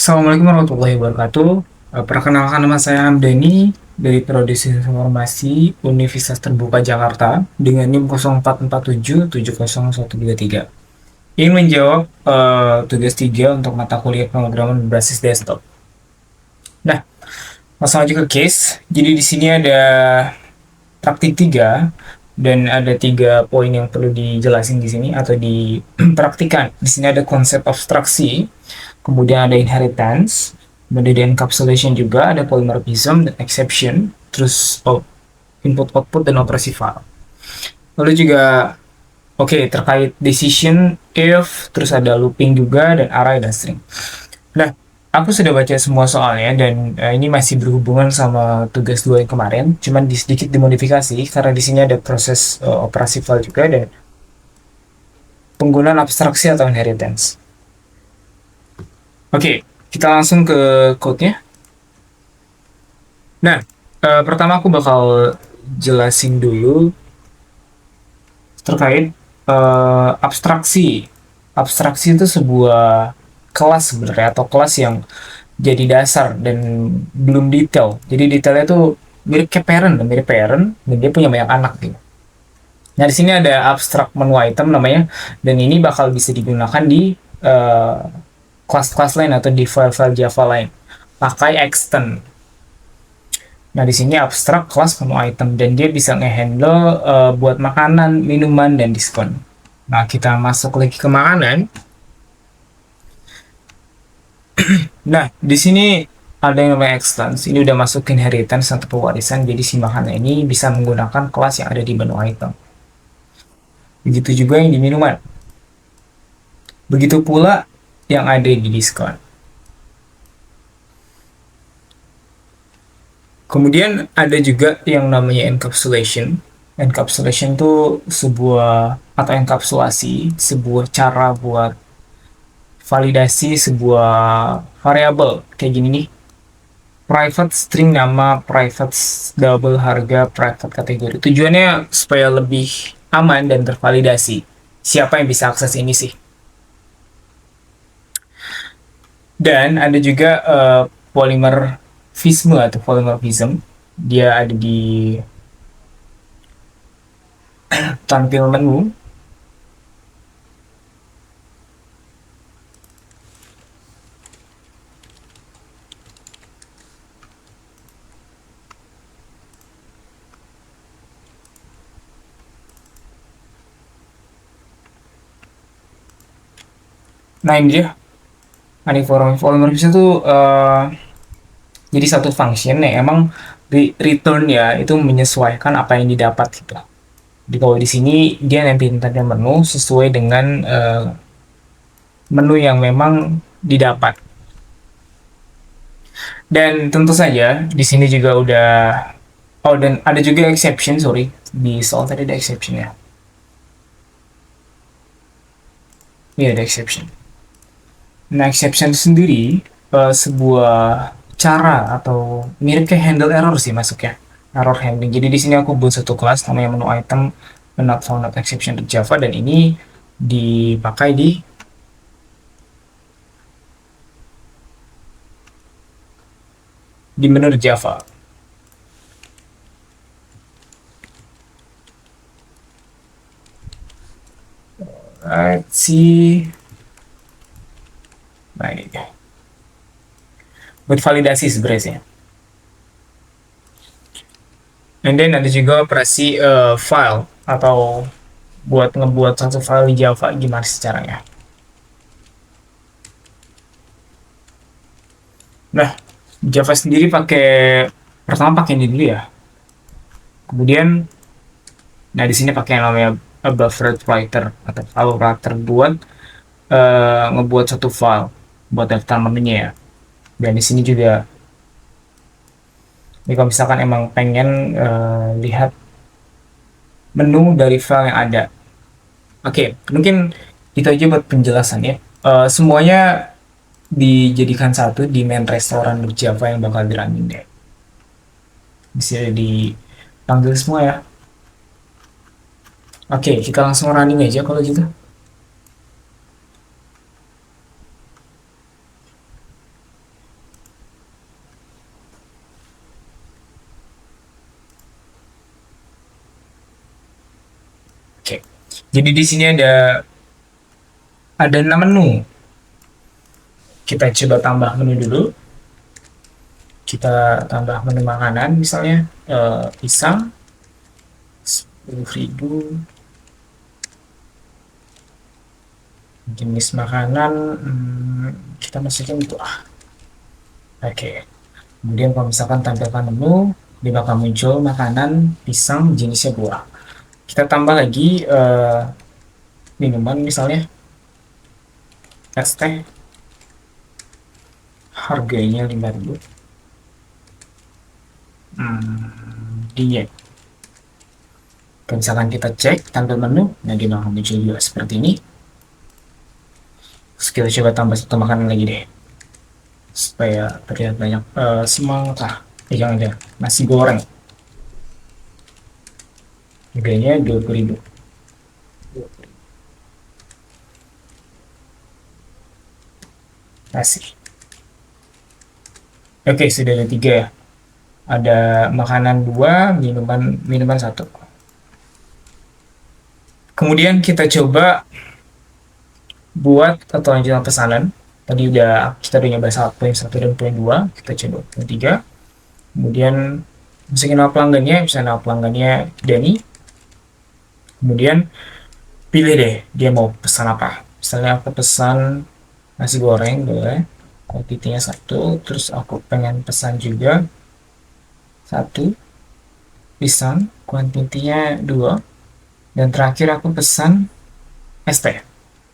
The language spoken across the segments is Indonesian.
Assalamualaikum warahmatullahi wabarakatuh. Perkenalkan, nama saya Hamdani dari Prodi Informasi Universitas Terbuka Jakarta dengan NIM 0447701123. Ingin menjawab tugas 3 untuk mata kuliah pemrograman berbasis desktop. Nah, langsung aja ke case. Jadi di sini ada praktik 3 dan ada 3 poin yang perlu dijelasin di sini atau dipraktikan. Di sini ada konsep abstraksi, kemudian ada inheritance, kemudian ada encapsulation juga, ada polymorphism dan exception, terus input output dan operasi file. Lalu juga terkait decision, if, terus ada looping juga dan array dan string. Nah, aku sudah baca semua soalnya dan ini masih berhubungan sama tugas 2 yang kemarin, cuman sedikit dimodifikasi karena di sini ada proses operasi file juga dan penggunaan abstraksi atau inheritance. Kita langsung ke code-nya. Nah, pertama aku bakal jelasin dulu terkait abstraksi. Abstraksi itu sebuah kelas sebenarnya, atau kelas yang jadi dasar dan belum detail. Jadi detailnya tuh mirip parent, dan dia punya banyak anak gitu. Nah, di sini ada abstract menu item namanya, dan ini bakal bisa digunakan di kelas-kelas lain atau di file-file Java lain. Pakai extend. Nah, di sini abstrak kelas menu item dan dia bisa ngehandle buat makanan, minuman, dan diskon. Nah, kita masuk lagi ke makanan. Nah, di sini ada yang namanya extends. Ini udah masuk ke inheritance atau pewarisan, jadi si makanan ini bisa menggunakan kelas yang ada di menu item. Begitu juga yang di minuman. Begitu pula yang ada di diskon. Kemudian ada juga yang namanya encapsulation. Encapsulation itu atau enkapsulasi, sebuah cara buat validasi sebuah variabel kayak gini nih. Private string nama, private double harga, private kategori. Tujuannya supaya lebih aman dan tervalidasi. Siapa yang bisa akses ini sih? Dan ada juga polymorphism atau polymorphism. Dia ada di tampil menu. Nah, ini dia. Polymorphism itu jadi satu function yang emang return ya itu menyesuaikan apa yang didapat gitu. Jadi kalau di sini dia nempelin tanda menu sesuai dengan menu yang memang didapat. Dan tentu saja di sini juga udah dan ada juga exception, sorry. Di soal tadi ada exception ya. Ini ada exception. Nah, exception sendiri sebuah cara atau mirip kayak handle error sih masuknya. Error handling. Jadi di sini aku buat satu kelas namanya menu item not found not exception di Java, dan ini dipakai di menu Java. Let's see. Nah, ini dia. Buat validasi sebenarnya. And then ada juga operasi file atau buat ngebuat satu file di Java, gimana sih caranya. Nah, Java sendiri pertama pakai ini dulu ya. Kemudian, nah di sini pakai yang namanya buffered writer atau file writer buat ngebuat satu file buat daftar menunya ya. Dan di sini juga, kalau misalkan emang pengen lihat menu dari file yang ada. Mungkin itu aja buat penjelasan ya. Semuanya dijadikan satu di main restoran Java yang bakal dirunning deh. Bisa dipanggil semua ya. Kita langsung running aja kalau gitu. Jadi di sini ada 6 menu. Kita coba tambah menu dulu. Kita tambah menu makanan misalnya pisang 10.000, jenis makanan kita masukin buah. Oke. Kemudian kalau misalkan tampilkan menu, dia bakal muncul makanan pisang jenisnya buah. Kita tambah lagi minuman misalnya es teh, harganya 5.000. Diet. Kalau misalkan kita cek tampil menu, nah dia bakal muncul juga seperti ini. Terus kita coba tambah satu makanan lagi deh, supaya terlihat banyak semangka. Jangan ada nasi goreng, harganya 20.000. Nasi. Oke, sudah ada tiga ya. Ada makanan dua, minuman satu. Kemudian kita coba buat atau lanjutan pesanan. Tadi kita udah nyoba poin 1 dan poin 2. Kita coba poin 3. Kemudian masukin nama pelanggannya, misalnya nama pelanggannya Dani. Kemudian pilih deh dia mau pesan apa. Misalnya aku pesan nasi goreng boleh, kuantitinya 1. Terus aku pengen pesan juga 1 pisang, kuantitinya 2. Dan terakhir aku pesan es teh,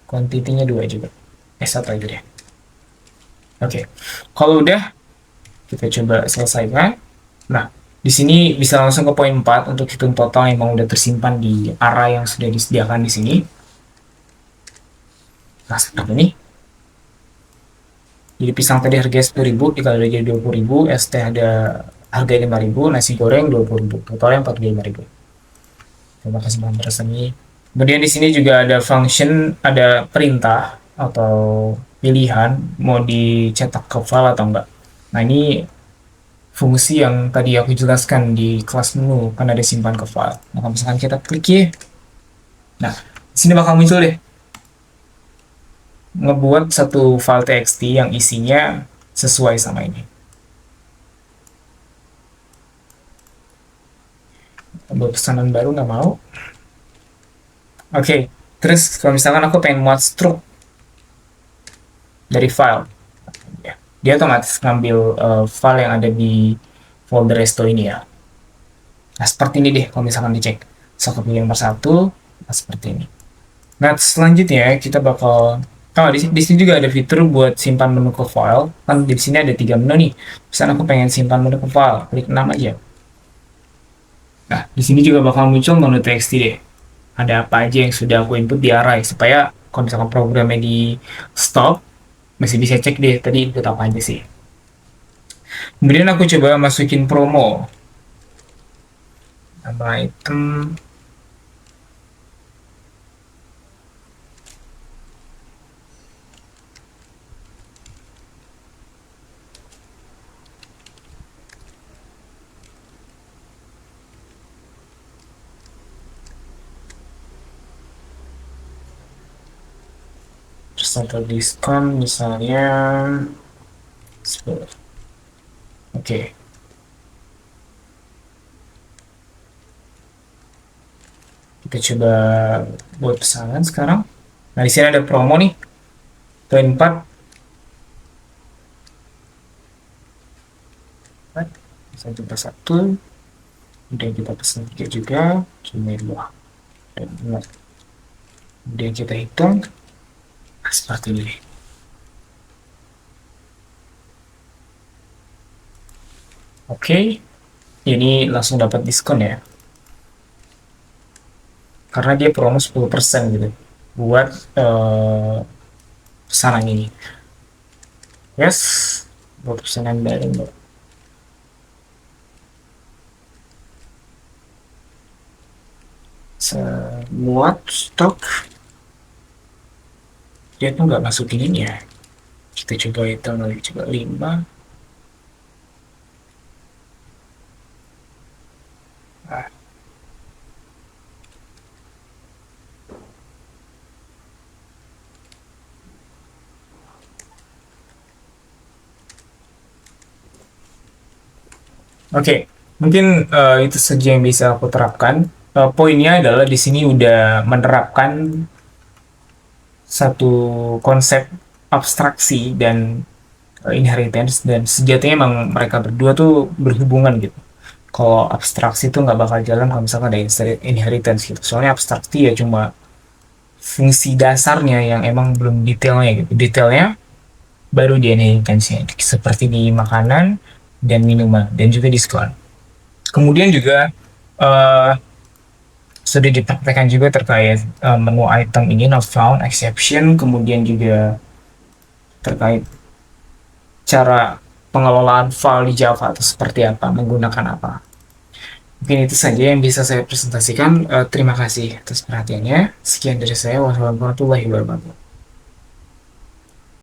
kuantitinya 2 juga. S1 aja deh. Oke, kalau udah kita coba selesaikan. Nah, di sini bisa langsung ke poin 4 untuk hitung total yang memang udah tersimpan di array yang sudah disediakan di sini. Nah, seperti ini. Jadi pisang tadi harganya 10.000, dikali jadi 20.000, es teh ada harga 5.000, nasi goreng 20.000, totalnya 45.000. Terima kasih telah bersemi. Kemudian di sini juga ada function, ada perintah atau pilihan mau dicetak ke file atau enggak. Nah, ini fungsi yang tadi aku jelaskan di kelas menu kan ada simpan ke file. Nah, kalau misalkan kita klik ya, nah di sini bakal muncul deh ngebuat satu file txt yang isinya sesuai sama ini. Buat pesanan baru nggak mau. Oke, terus kalau misalkan aku pengen muat struk dari file, ya, dia otomatis ngambil file yang ada di folder resto ini ya. Nah, seperti ini deh kalau misalkan dicek. So, aku pilih nomor 1, nah seperti ini. Nah, selanjutnya kita bakal di sini juga ada fitur buat simpan menu ke file. Kan di sini ada 3 menu nih. Misalnya aku pengen simpan menu ke file, klik 6 aja. Nah, di sini juga bakal muncul menu txt deh. Ada apa aja yang sudah aku input di array supaya kalau misalkan programnya di stop masih bisa cek deh tadi input apa aja sih. Kemudian aku coba masukin promo. Nama item atau diskon misalnya 10. Oke. Kita coba buat pesanan sekarang. Nah, di sini ada promo nih. Poin 4. Saya coba 1. Kemudian kita pesan 3 juga. Cuma 2. Dan 4. Kemudian kita hitung. Nah, seperti ini. Oke. Ini langsung dapat diskon ya. Karena dia promo 10% gitu. Buat pesanan ini. Yes. Buat pesanan baru. Muat stok dia tuh nggak masukin ini ya. Kita coba itu lagi, coba 5. Nah, Oke, mungkin itu saja yang bisa aku terapkan. Poinnya adalah di sini udah menerapkan satu konsep abstraksi dan inheritance, dan sejatinya emang mereka berdua tuh berhubungan gitu. Kalau abstraksi tuh nggak bakal jalan kalau misalkan ada inheritance gitu. Soalnya abstraksi ya cuma fungsi dasarnya yang emang belum detailnya gitu. Detailnya baru di inheritance-nya, seperti di makanan dan minuman dan juga diskon. Kemudian juga eh, sudah dipraktekkan juga terkait menu item ini not found exception, kemudian juga terkait cara pengelolaan file di Java atau seperti apa, menggunakan apa. Mungkin itu saja yang bisa saya presentasikan. Terima kasih atas perhatiannya. Sekian dari saya. Wassalamualaikum warahmatullahi wabarakatuh.